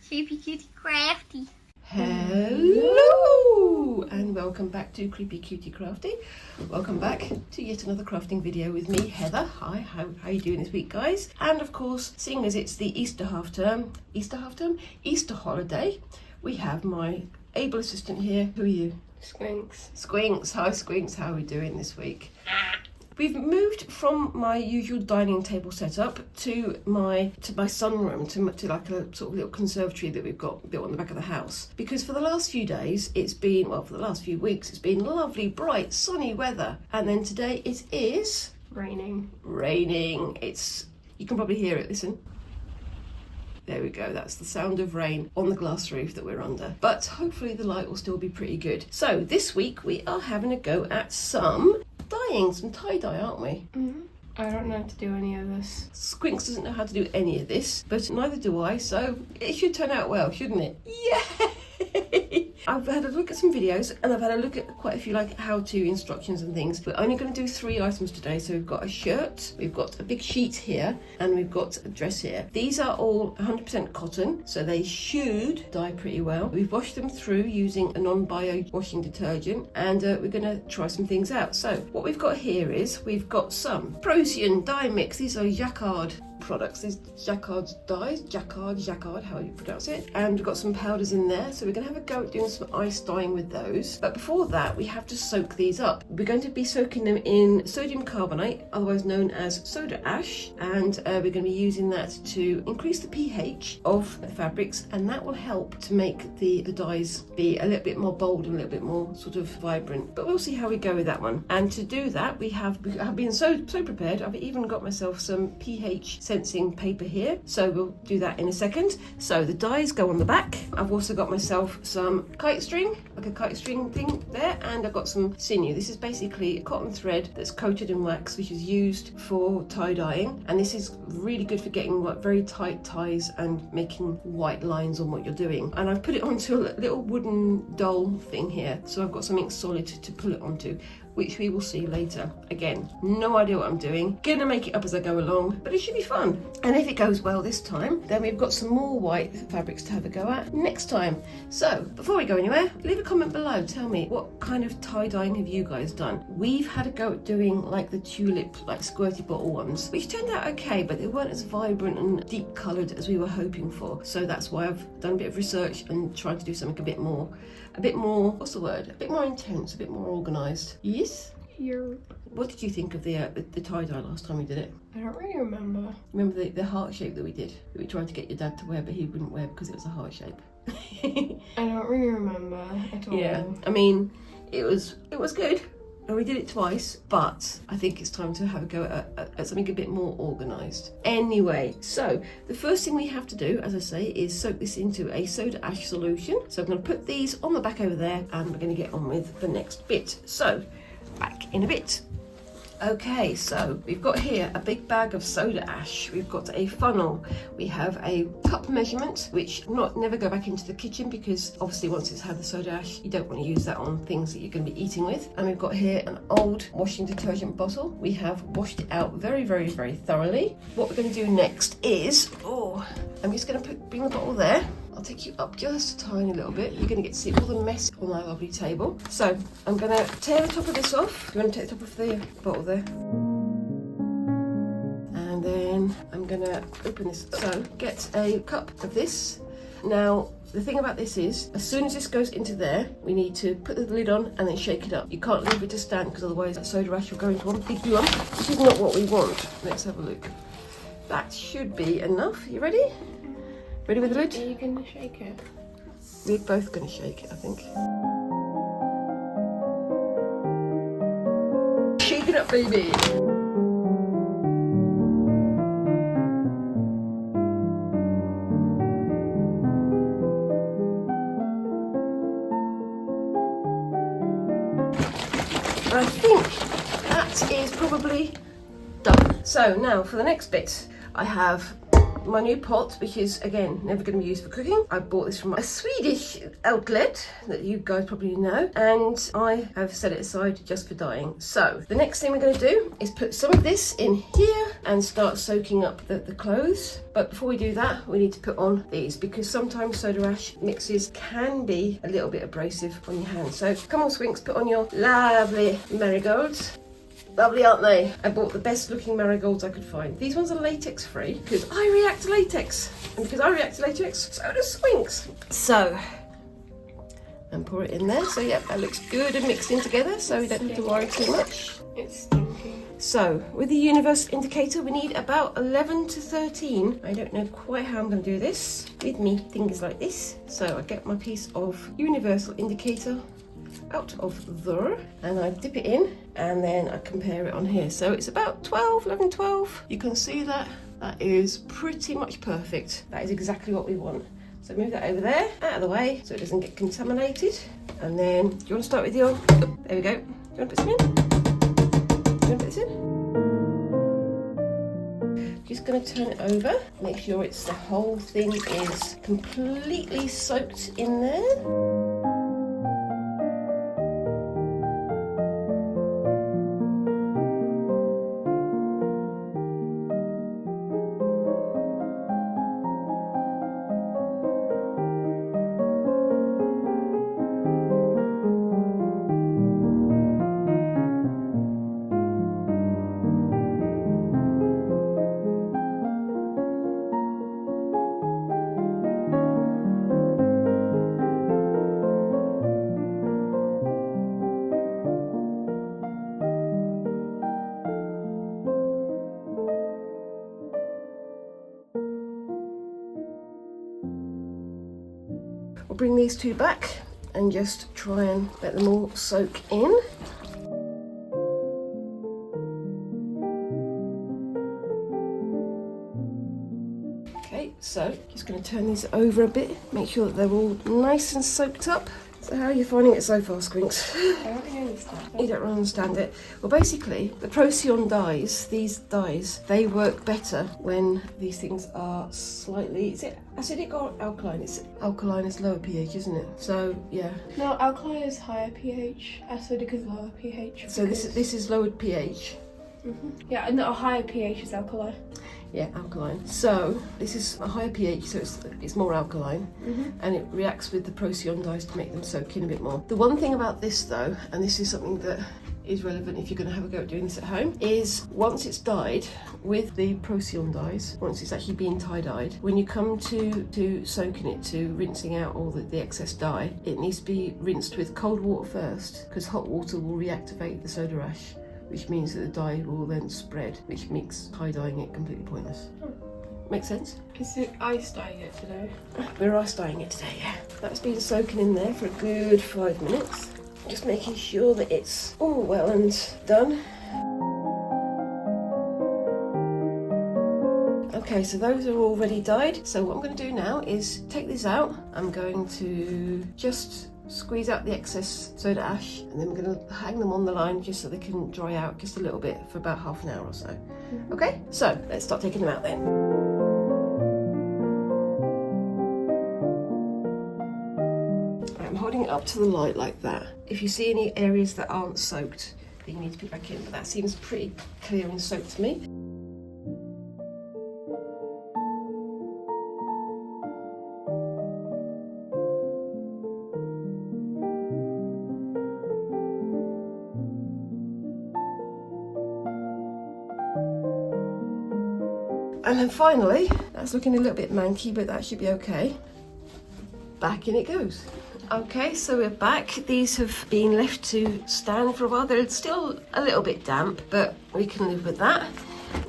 Creepy Cutie Crafty. Hello and welcome back to Creepy Cutie Crafty. Welcome back to yet another crafting video with me, Heather. Hi, how are you doing this week, guys? And of course, seeing as it's the Easter holiday, we have my able assistant here. Who are you? Squinks. Squinks. Hi Squinks, how are we doing this week? We've moved from my usual dining table setup to my sunroom, to like a sort of little conservatory that we've got built on the back of the house. Because for the last few days, for the last few weeks, it's been lovely, bright, sunny weather. And then today it is... Raining. You can probably hear it, listen. There we go, that's the sound of rain on the glass roof that we're under. But hopefully the light will still be pretty good. So this week we are having a go at some dyeing, some tie-dye, aren't we? Mm-hmm. I don't know how to do any of this. Squinks doesn't know how to do any of this, but neither do I, so it should turn out well, shouldn't it? Yay! I've had a look at some videos and I've had a look at quite a few like how-to instructions and things. We're only going to do 3 items today. So we've got a shirt, we've got a big sheet here, and we've got a dress here. These are all 100% cotton, so they should dye pretty well. We've washed them through using a non-bio washing detergent, and we're going to try some things out. So what we've got here is we've got some Procyon dye mix. These are Jacquard products, these Jacquard dyes, Jacquard, how you pronounce it, and we've got some powders in there, so we're going to have a go at doing some ice dyeing with those. But before that, we have to soak these up. We're going to be soaking them in sodium carbonate, otherwise known as soda ash, and we're going to be using that to increase the pH of the fabrics, and that will help to make the dyes be a little bit more bold and a little bit more sort of vibrant. But we'll see how we go with that one. And to do that, I've been so prepared. I've even got myself some pH sensing paper here, so we'll do that in a second. So the dyes go on the back. I've also got myself some kite string, like a kite string thing there, and I've got some sinew. This is basically cotton thread that's coated in wax, which is used for tie dyeing, and this is really good for getting like very tight ties and making white lines on what you're doing. And I've put it onto a little wooden doll thing here, so I've got something solid to pull it onto, which we will see later. Again, no idea what I'm doing. Gonna make it up as I go along, but it should be fun. And if it goes well this time, then we've got some more white fabrics to have a go at next time. So before we go anywhere, leave a comment below. Tell me, what kind of tie-dyeing have you guys done? We've had a go at doing like the tulip, like squirty bottle ones, which turned out okay, but they weren't as vibrant and deep coloured as we were hoping for. So that's why I've done a bit of research and tried to do something a bit more, what's the word? A bit more intense, a bit more organised. Yes? What did you think of the tie-dye last time we did it? I don't really remember. Remember the heart shape that we did? That we tried to get your dad to wear, but he wouldn't wear because it was a heart shape. I don't really remember at all. Yeah, I mean, it was good. And we did it twice, but I think it's time to have a go at something a bit more organised. Anyway, so the first thing we have to do, as I say, is soak this into a soda ash solution. So I'm going to put these on the back over there, and we're going to get on with the next bit. So, back in a bit. Okay, so we've got here a big bag of soda ash. We've got a funnel. We have a cup measurement, which never go back into the kitchen, because obviously once it's had the soda ash, you don't want to use that on things that you're going to be eating with. And we've got here an old washing detergent bottle. We have washed it out very, very, very thoroughly. What we're going to do next is, I'm just going to bring the bottle there. I'll take you up just a tiny little bit. You're going to get to see all the mess on my lovely table. So I'm going to tear the top of this off. You want to take the top of the bottle there. And then I'm going to open this. So get a cup of this. Now, the thing about this is, as soon as this goes into there, we need to put the lid on and then shake it up. You can't leave it to stand, because otherwise that soda ash will go into one big lump, which is not what we want. Let's have a look. That should be enough. You ready? Ready with the lid? Are you going to shake it? We're both going to shake it, I think. Shake it up, baby! I think that is probably done. So now for the next bit, I have my new pot, which is again never going to be used for cooking. I bought this from a Swedish outlet that you guys probably know, and I have set it aside just for dyeing. So the next thing we're going to do is put some of this in here and start soaking up the clothes. But before we do that, we need to put on these, because sometimes soda ash mixes can be a little bit abrasive on your hands. So come on, Squinks, put on your lovely marigolds. Lovely, aren't they? I bought the best looking marigolds I could find. These ones are latex free because I react to latex. And because I react to latex, so does Squinks. So, and pour it in there. So yeah, that looks good and mixed in together, so we don't have to worry too much. It's stinky. So, with the universe indicator, we need about 11 to 13. I don't know quite how I'm going to do this. With me, things like this. So I get my piece of universal indicator out of there, and I dip it in, and then I compare it on here. So it's about 12, 11, 12. You can see that. That is pretty much perfect. That is exactly what we want. So move that over there, out of the way, so it doesn't get contaminated. And then, do you want to start with your, oh, there we go. Do you want to put some in? Do you want to put this in? Just going to turn it over, make sure it's the whole thing is completely soaked in there. We'll bring these two back and just try and let them all soak in. Okay, so just going to turn these over a bit, make sure that they're all nice and soaked up. So how are you finding it so far, Squinks? I don't really understand it. You don't really understand it. Well, basically, the Procyon dyes, these dyes, they work better when these things are slightly, is it acidic or alkaline? It's alkaline is lower pH, isn't it? So, yeah. No, alkaline is higher pH, acidic is lower pH. So this is lowered pH. Yeah, and a higher pH is alkaline. Yeah, alkaline. So this is a higher pH, so it's more alkaline, and it reacts with the Procyon dyes to make them soak in a bit more. The one thing about this though, and this is something that is relevant if you're going to have a go at doing this at home, is once it's dyed with the Procyon dyes, once it's actually been tie-dyed, when you come to soaking it, to rinsing out all the excess dye, it needs to be rinsed with cold water first, because hot water will reactivate the soda ash, which means that the dye will then spread, which makes tie-dyeing it completely pointless. Make sense? Is it ice dyeing it today? We're ice dyeing it today, yeah. That's been soaking in there for a good 5 minutes. Just making sure that it's all well and done. Okay, so those are already dyed. So what I'm going to do now is take this out. I'm going to just squeeze out the excess soda ash, and then we're going to hang them on the line just so they can dry out just a little bit for about half an hour or so. Okay, so let's start taking them out then. I'm holding it up to the light like that. If you see any areas that aren't soaked, then you need to put back in, but that seems pretty clear and soaked to me. And then finally, that's looking a little bit manky, but that should be okay. Back in it goes. Okay, so we're back. These have been left to stand for a while. They're still a little bit damp, but we can live with that.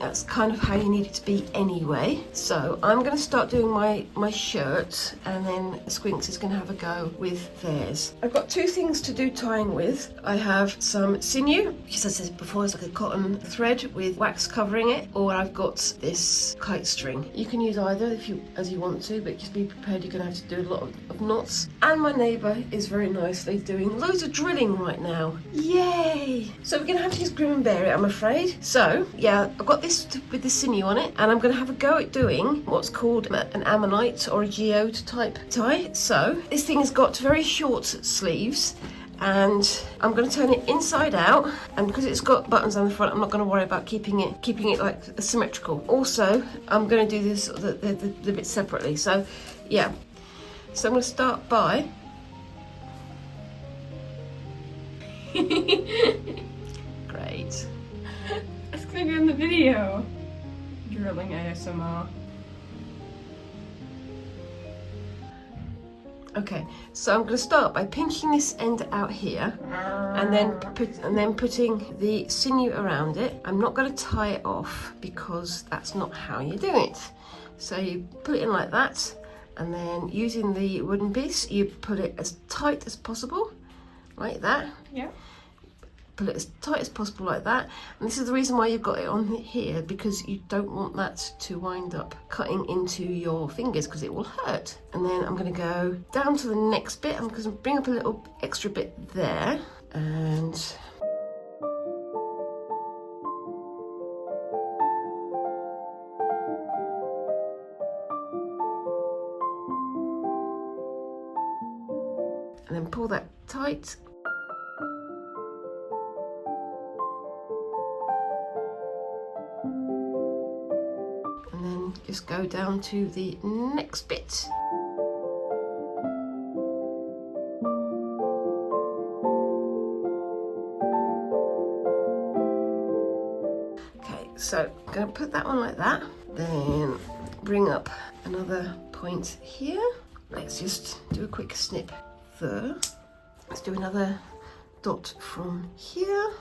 That's kind of how you need it to be anyway. So I'm going to start doing my shirt, and then Squinks is going to have a go with theirs. I've got two things to do tying with. I have some sinew, which as I said before is like a cotton thread with wax covering it, or I've got this kite string. You can use either as you want to, but just be prepared you're going to have to do a lot of knots. And my neighbour is very nicely doing loads of drilling right now. Yay! So we're going to have to just grim and bear it, I'm afraid. So yeah, I've got got this with the sinew on it, and I'm going to have a go at doing what's called an ammonite or a geode type tie. So this thing has got very short sleeves, and I'm going to turn it inside out, and because it's got buttons on the front, I'm not going to worry about keeping it like symmetrical. Also, I'm going to do this the bits separately. So yeah, so I'm going to start by great. It's gonna go in the video. Drilling ASMR. Okay, so I'm going to start by pinching this end out here, and then putting the sinew around it. I'm not going to tie it off because that's not how you do it. So you put it in like that, and then using the wooden piece, you put it as tight as possible, like that. Yeah. Put it as tight as possible like that, and this is the reason why you've got it on here, because you don't want that to wind up cutting into your fingers because it will hurt. And then I'm going to go down to the next bit. I'm going to bring up a little extra bit there, and then pull that tight. And then just go down to the next bit. Okay, so I'm going to put that one like that. Then bring up another point here. Let's just do a quick snip there. Let's do another dot from here.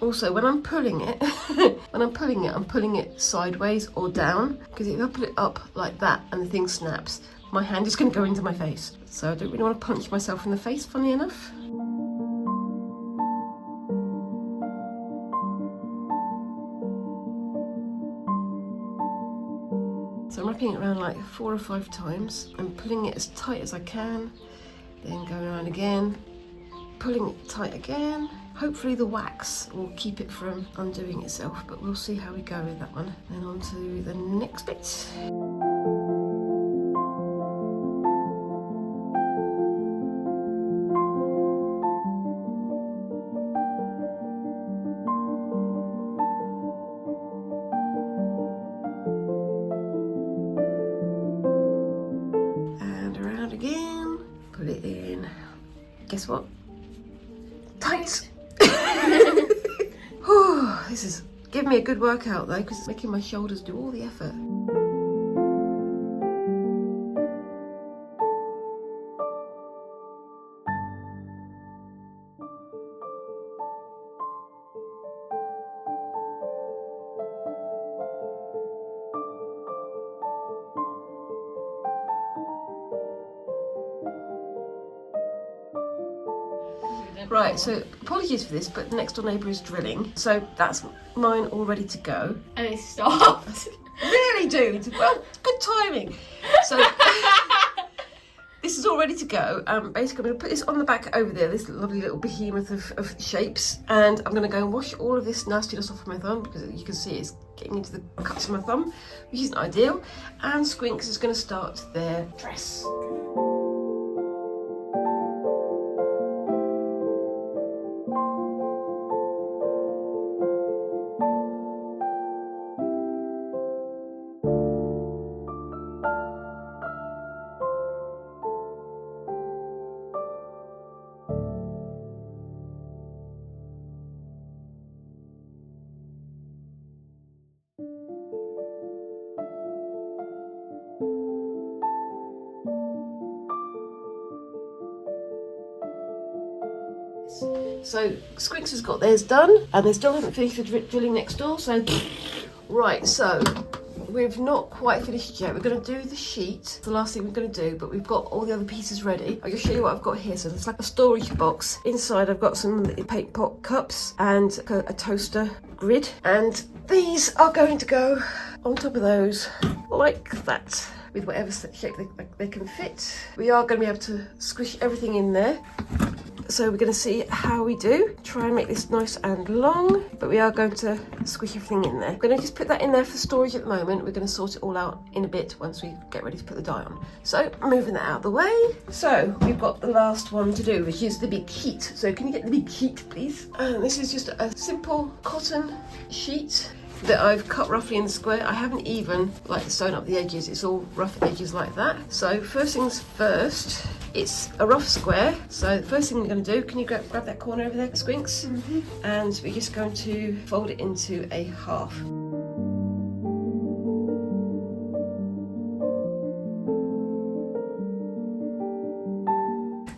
Also, when I'm pulling it, I'm pulling it sideways or down, because if I put it up like that and the thing snaps, my hand is going to go into my face. So I don't really want to punch myself in the face, funny enough. So I'm wrapping it around like 4 or 5 times and pulling it as tight as I can, then going around again, pulling it tight again. Hopefully the wax will keep it from undoing itself, but we'll see how we go with that one. Then on to the next bit. And around again, put it in. Guess what? Tight! This is giving me a good workout though, because it's making my shoulders do all the effort. Right, so apologies for this, but the next door neighbour is drilling, so that's mine all ready to go. And it stopped. Really, dude? Well, good timing. So this is all ready to go. Basically, I'm going to put this on the back over there, this lovely little behemoth of shapes, and I'm going to go and wash all of this nastiness off of my thumb, because you can see it's getting into the cuts of my thumb, which isn't ideal. And Squinks is going to start their dress. So Squinks has got theirs done, and they still haven't finished the drilling next door, so right, so we've not quite finished yet. We're going to do the sheet, the last thing we're going to do, but we've got all the other pieces ready. I'll just show you what I've got here. So it's like a storage box. Inside I've got some paint pot cups and a toaster grid, and these are going to go on top of those like that, with whatever shape they can fit. We are going to be able to squish everything in there. So we're going to see how we do. Try and make this nice and long, but we are going to squish everything in there. We're going to just put that in there for storage at the moment. We're going to sort it all out in a bit once we get ready to put the dye on. So moving that out of the way. So we've got the last one to do, which is the big sheet. So can you get the big sheet, please? This is just a simple cotton sheet that I've cut roughly in the square. I haven't even sewn up the edges. It's all rough edges like that. So first things first, it's a rough square. So the first thing we're going to do, can you grab that corner over there, Squinks? Mm-hmm. And we're just going to fold it into a half.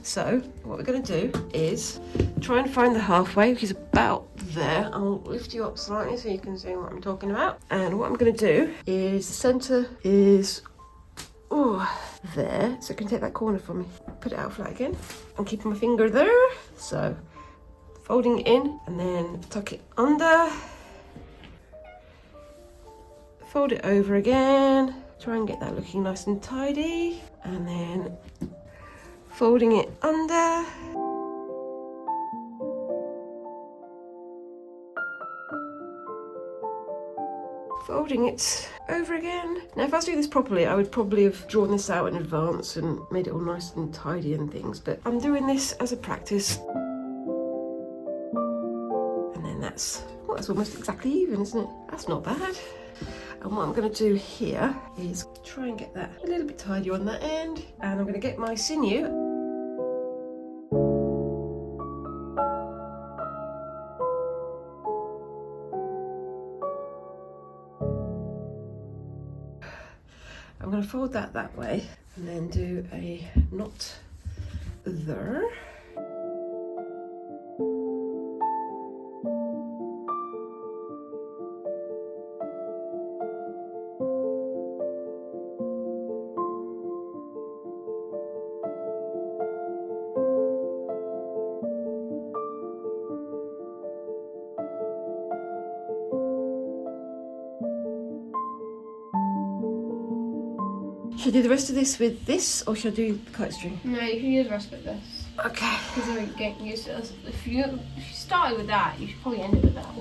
So what we're going to do is try and find the halfway, which is about there. I'll lift you up slightly so you can see what I'm talking about. And what I'm going to do is the centre is there. So you can take that corner from me. Put it out flat again. I'm keeping my finger there. So folding it in and then tuck it under. Fold it over again. Try and get that looking nice and tidy. And then folding it under. Folding it over again. Now if I was doing this properly, I would probably have drawn this out in advance and made it all nice and tidy and things, but I'm doing this as a practice. And then that's almost exactly even, isn't it? That's not bad. And what I'm going to do here is try and get that a little bit tidier on that end. And I'm going to get my sinew. I'm going to fold that way and then do a knot there. Should I do the rest of this with this, or should I do the kite string? No, you can use the rest of this. Okay. Because we're getting used to this. If you started with that, you should probably end it with that.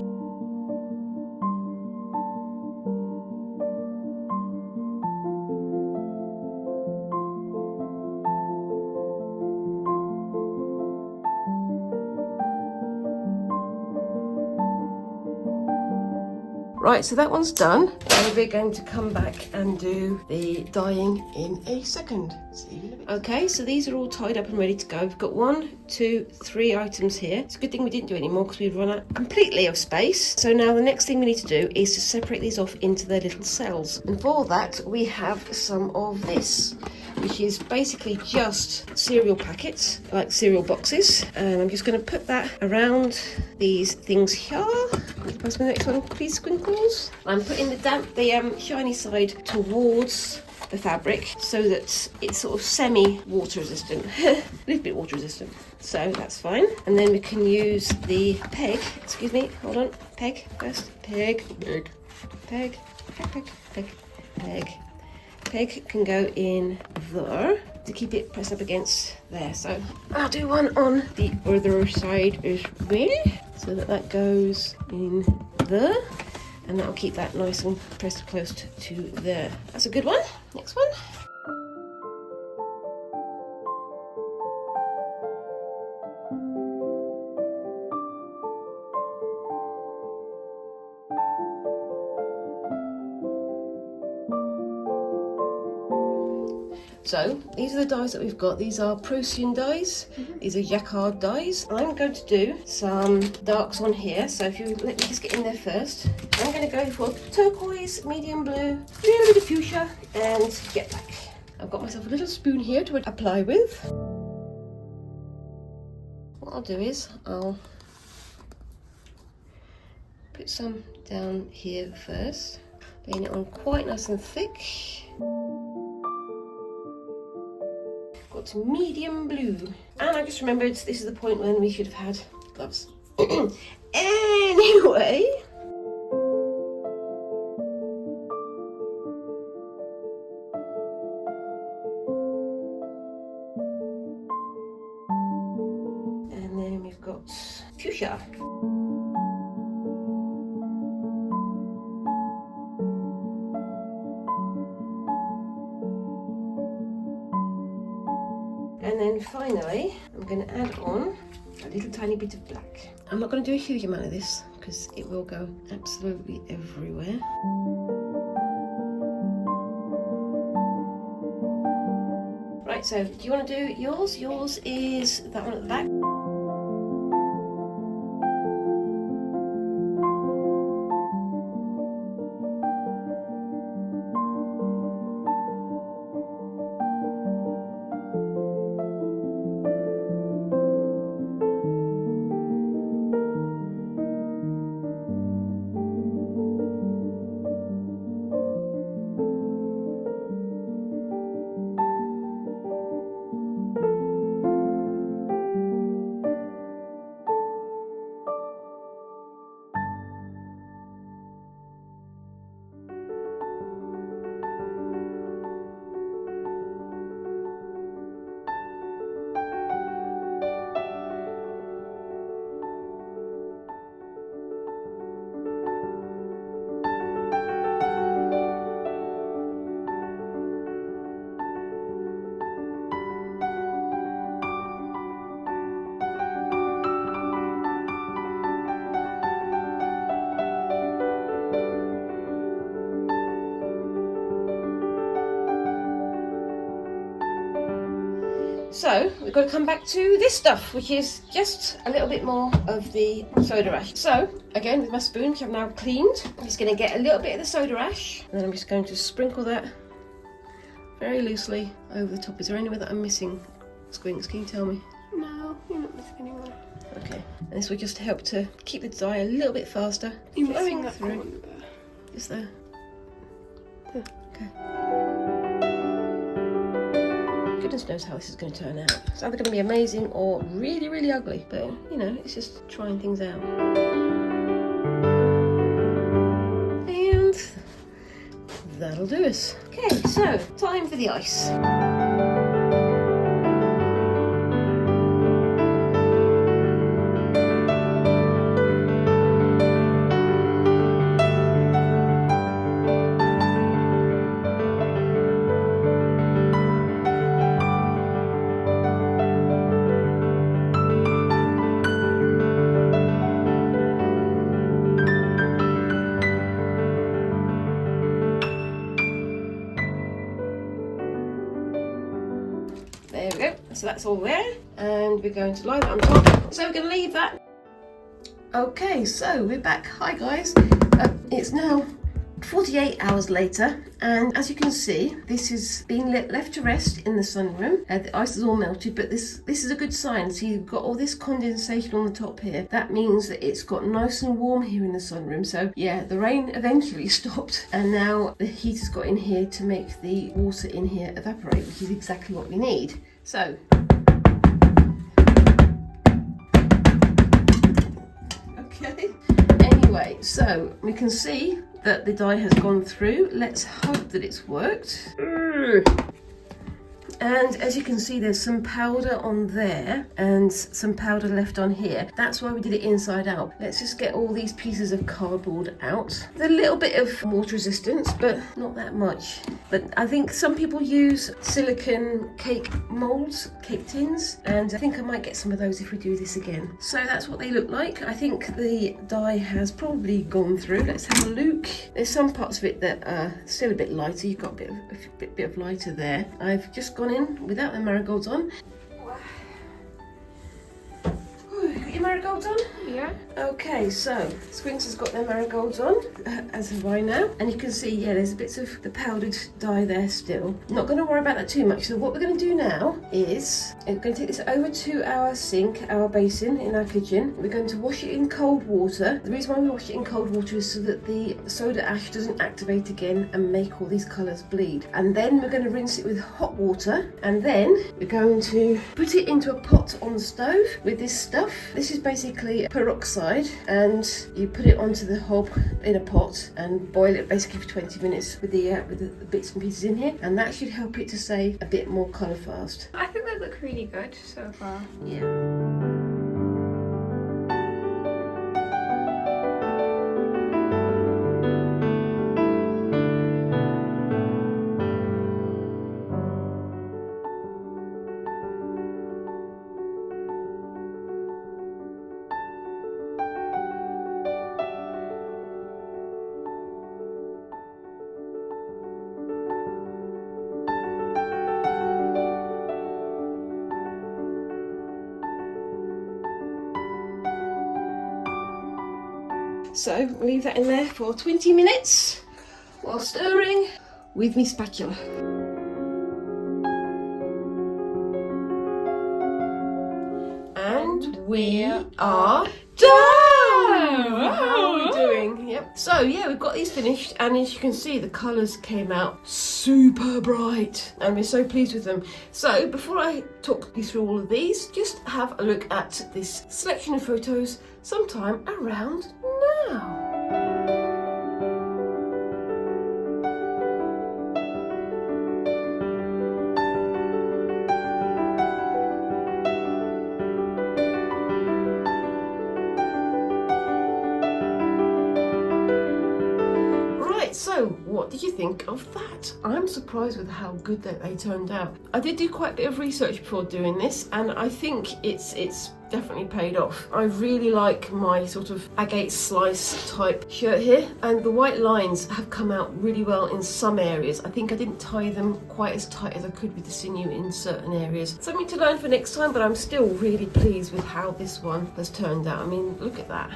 Right, so that one's done, and we're going to come back and do the dyeing in a second. See you in a bit. Okay, so these are all tied up and ready to go. We've got 1, 2, 3 items here. It's a good thing we didn't do it anymore because we'd run out completely of space. So now the next thing we need to do is to separate these off into their little cells. And for that, we have some of this, which is basically just cereal packets, like cereal boxes. And I'm just going to put that around these things here. Pass me the next one, please, Squinkles. I'm putting the shiny side towards the fabric so that it's sort of semi-water resistant, a little bit water resistant. So that's fine. And then we can use the peg. Excuse me, hold on. Peg first. Peg. Peg can go in there to keep it pressed up against there. So I'll do one on the other side as well, so that goes in there, and that'll keep that nice and pressed close to there. That's a good one. Next one. So these are the dyes that we've got. These are Prussian dyes. These are Jacquard dyes. I'm going to do some darks on here. So if you let me just get in there first. I'm going to go for turquoise, medium blue, a little bit of fuchsia, and get back. I've got myself a little spoon here to apply with. What I'll do is I'll put some down here first. Laying it on quite nice and thick. Got to medium blue. And I just remembered this is the point when we should have had gloves. Anyway. And then we've got fuchsia. And then finally, I'm going to add on a little tiny bit of black. I'm not going to do a huge amount of this because it will go absolutely everywhere. Right, so do you want to do yours? Yours is that one at the back. So we've got to come back to this stuff, which is just a little bit more of the soda ash. So again, with my spoon, which I've now cleaned, I'm just going to get a little bit of the soda ash, and then I'm just going to sprinkle that very loosely over the top. Is there anywhere that I'm missing, Squinks? Can you tell me? No, you're not missing anywhere. Okay, and this will just help to keep the dye a little bit faster. You're missing flowing that through. corner there. Is there? Yeah. Okay. Goodness knows how this is going to turn out. It's either going to be amazing or really, really ugly. But, you know, it's just trying things out. And that'll do us. Okay, so time for the ice. There we go, so that's all there, and we're going to lie that on top. So we're going to leave that. Okay, so we're back. Hi guys, it's now 48 hours later, and as you can see, this is being left to rest in the sunroom. The ice is all melted, but this is a good sign. So you've got all this condensation on the top here. That means that it's got nice and warm here in the sunroom. So yeah, the rain eventually stopped, and now the heater's got in here to make the water in here evaporate, which is exactly what we need. So okay, anyway, so we can see that the dye has gone through. Let's hope that it's worked. And as you can see, there's some powder on there and some powder left on here. That's why we did it inside out. Let's just get all these pieces of cardboard out. There's a little bit of water resistance, but not that much. But I think some people use silicone cake molds, cake tins, and I think I might get some of those if we do this again. So that's what they look like. I think the dye has probably gone through. Let's have a look. There's some parts of it that are still a bit lighter. You've got a bit of lighter there. I've just gone in without the marigolds on. Ooh, got your marigolds on? Yeah. Okay, so Squinks has got their marigolds on, as have I now. And you can see, yeah, there's bits of the powdered dye there still. Not going to worry about that too much. So what we're going to do now is, we're going to take this over to our sink, our basin in our kitchen. We're going to wash it in cold water. The reason why we wash it in cold water is so that the soda ash doesn't activate again and make all these colours bleed. And then we're going to rinse it with hot water. And then we're going to put it into a pot on the stove with this stuff. This is basically peroxide, and you put it onto the hob in a pot and boil it basically for 20 minutes with the bits and pieces in here, and that should help it to stay a bit more colour fast. I think they look really good so far. Yeah. So leave that in there for 20 minutes while stirring with my spatula. And we are done! How are we doing? Yep. So yeah, we've got these finished, and as you can see, the colours came out super bright, and we're so pleased with them. So before I talk you through all of these, just have a look at this selection of photos sometime around now. So, what did you think of that? I'm surprised with how good that they turned out. I did do quite a bit of research before doing this, and I think it's definitely paid off. I really like my sort of agate slice type shirt here, and the white lines have come out really well in some areas. I think I didn't tie them quite as tight as I could with the sinew in certain areas. Something to learn for next time, but I'm still really pleased with how this one has turned out. I mean, look at that.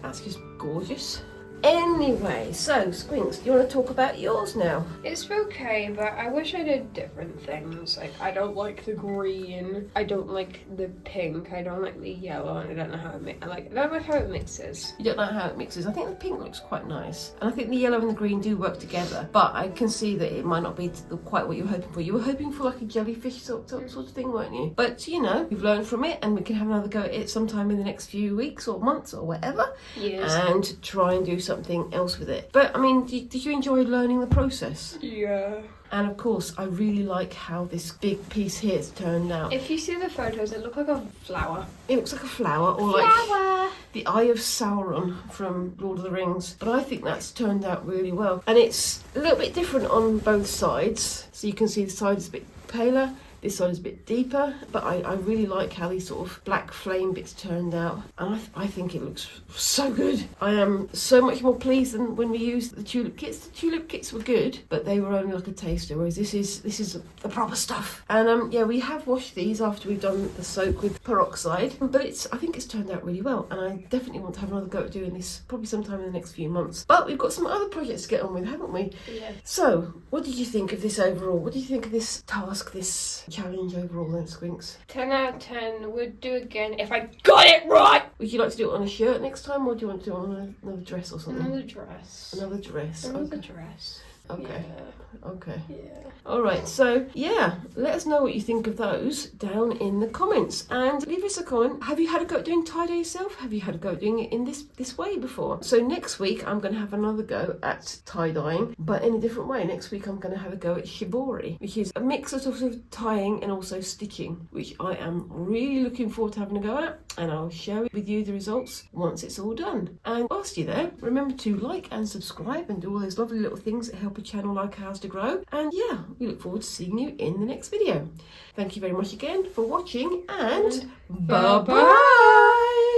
That's just gorgeous. Anyway, so Squinks, do you want to talk about yours now? It's okay, but I wish I did different things. Like, I don't like the green, I don't like the pink, I don't like the yellow, and I don't know how it I don't like how it mixes. You don't like how it mixes? I think the pink looks quite nice, and I think the yellow and the green do work together, but I can see that it might not be quite what you were hoping for. You were hoping for like a jellyfish sort of thing, weren't you? But you know, we've learned from it, and we can have another go at it sometime in the next few weeks or months or whatever. Yes. And try and do something else with it. But I mean, did you enjoy learning the process? Yeah. And of course, I really like how this big piece here has turned out. If you see the photos, it looks like a flower. It looks like a flower, or like the Eye of Sauron from Lord of the Rings. But I think that's turned out really well. And it's a little bit different on both sides. So you can see the side is a bit paler, this side is a bit deeper, but I really like how these sort of black flame bits turned out, and I think it looks so good. I am so much more pleased than when we used the tulip kits. The tulip kits were good, but they were only like a taster, whereas this is the proper stuff. And yeah, we have washed these after we've done the soak with peroxide, but I think it's turned out really well, and I definitely want to have another go at doing this probably sometime in the next few months. But we've got some other projects to get on with, haven't we? Yeah. So, what did you think of this overall? What do you think of this task, this challenge overall then, Squinks? 10 out of 10, would do again if I got it right! Would you like to do it on a shirt next time, or do you want to do it on another dress or something? Another dress. Another dress. Another dress. Okay. Yeah. Okay. Yeah. Alright, so yeah, let us know what you think of those down in the comments, and leave us a comment. Have you had a go at doing tie-dye yourself? Have you had a go at doing it in this way before? So next week I'm going to have another go at tie-dyeing, but in a different way. Next week I'm going to have a go at shibori, which is a mix of sort of tying and also stitching, which I am really looking forward to having a go at, and I'll share with you the results once it's all done. And whilst you're there, remember to like and subscribe and do all those lovely little things that help a channel like ours to grow. And yeah, we look forward to seeing you in the next video. Thank you very much again for watching, and bye-bye!